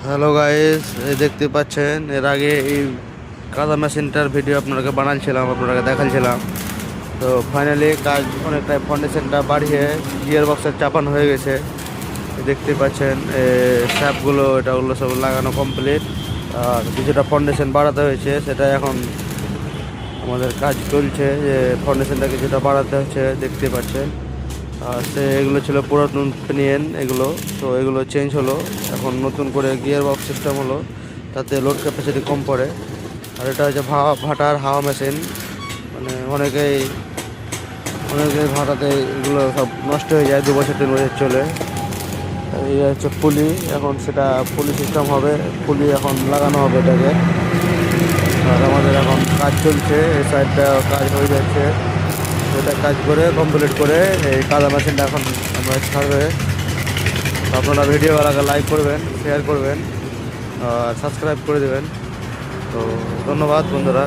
Hello guys, এই দেখতে পাচ্ছেন এর আগে এই কাদা মেশিনটার ভিডিও আপনাকে দেখাচ্ছিলাম। তো ফাইনালি কাজ অনেকটাই ফাউন্ডেশনটা বাড়িয়ে গিয়ার বক্সের চাপানো হয়ে গেছে। দেখতে পাচ্ছেন স্যাপগুলো ওগুলো সব লাগানো কমপ্লিট, আর কিছুটা ফাউন্ডেশন বাড়াতে হয়েছে, সেটা এখন আমাদের কাজ চলছে। যে ফাউন্ডেশনটা কিছুটা বাড়াতে হচ্ছে দেখতে পাচ্ছেন। আর এগুলো ছিল পুরাতন পিনিয়ন, এগুলো চেঞ্জ হলো, এখন নতুন করে গিয়ার বক্স সিস্টেম হলো, তাতে লোড ক্যাপাসিটি কম পড়ে। আর এটা হচ্ছে ভাটার হাওয়া মেশিন। মানে অনেকেই ভাটাতে এগুলো সব নষ্ট হয়ে যায়, 2 বছর 3 বছর চলে। এই হচ্ছে পুলি, এখন সেটা পুলি সিস্টেম হবে, পুলি এখন লাগানো হবে এটাকে। আর আমাদের এখন কাজ চলছে, এই সাইডটা কাজ হয়ে যাচ্ছে। এটা কাজ করে কমপ্লিট করে এই কাদা মেশিনটা এখন আমরা ছাড়বে। আপনারা ভিডিও ভালো লাইক করবেন, শেয়ার করবেন আর সাবস্ক্রাইব করে দেবেন। তো ধন্যবাদ বন্ধুরা।